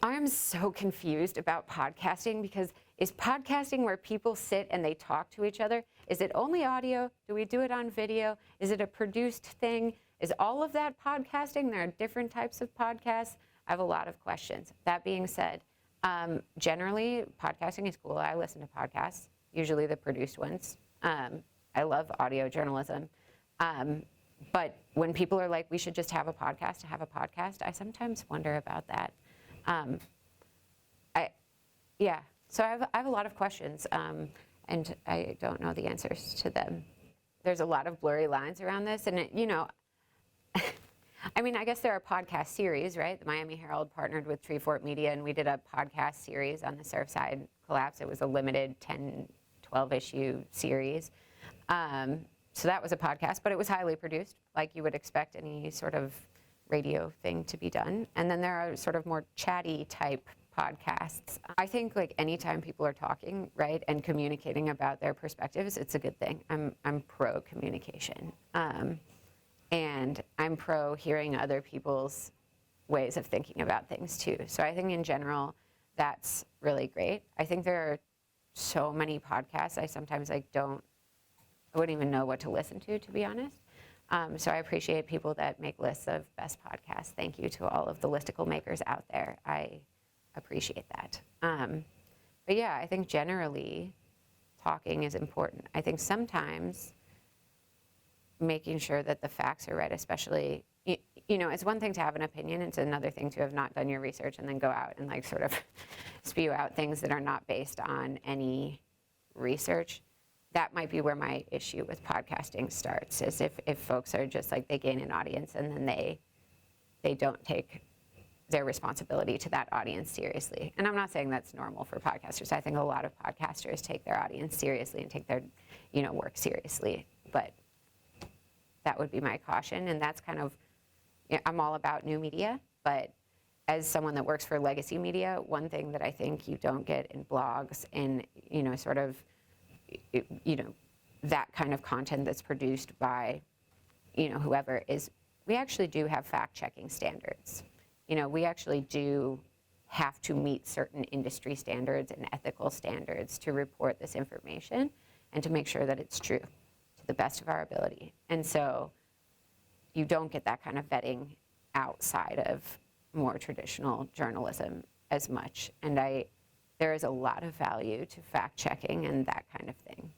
I'm so confused about podcasting because is podcasting where people sit and they talk to each other? Is it only audio? Do we do it on video? Is it a produced thing? Is all of that podcasting? There are different types of podcasts. I have a lot of questions. That being said, generally podcasting is cool. I listen to podcasts, usually the produced ones. I love audio journalism. But when people are like, we should just have a podcast to have a podcast, I sometimes wonder about that. So I have a lot of questions, and I don't know the answers to them. There's a lot of blurry lines around this, and I mean, I guess there are podcast series, right? The Miami Herald partnered with Treefort Media, and we did a podcast series on the Surfside collapse. It was a limited 10, 12 issue series. So that was a podcast, but it was highly produced, like you would expect any sort of radio thing to be done. And then there are sort of more chatty type podcasts. I think like anytime people are talking, right, and communicating about their perspectives, it's a good thing. I'm pro communication. And I'm pro hearing other people's ways of thinking about things too. So I think in general, that's really great. I think there are so many podcasts I sometimes I wouldn't even know what to listen to be honest. So I appreciate people that make lists of best podcasts. Thank you to all of the listicle makers out there. I appreciate that. But yeah, I think generally talking is important. I think sometimes making sure that the facts are right, especially, it's one thing to have an opinion, it's another thing to have not done your research and then go out and like sort of spew out things that are not based on any research. That might be where my issue with podcasting starts, is if folks are just like, they gain an audience and then they don't take their responsibility to that audience seriously. And I'm not saying that's normal for podcasters. I think a lot of podcasters take their audience seriously and take their, work seriously. But that would be my caution. And that's kind of, I'm all about new media, but as someone that works for legacy media, one thing that I think you don't get in blogs and, sort of, that kind of content that's produced by, whoever, is we actually do have fact-checking standards. We actually do have to meet certain industry standards and ethical standards to report this information and to make sure that it's true to the best of our ability. And so you don't get that kind of vetting outside of more traditional journalism as much. And there is a lot of value to fact-checking and that kind of thing.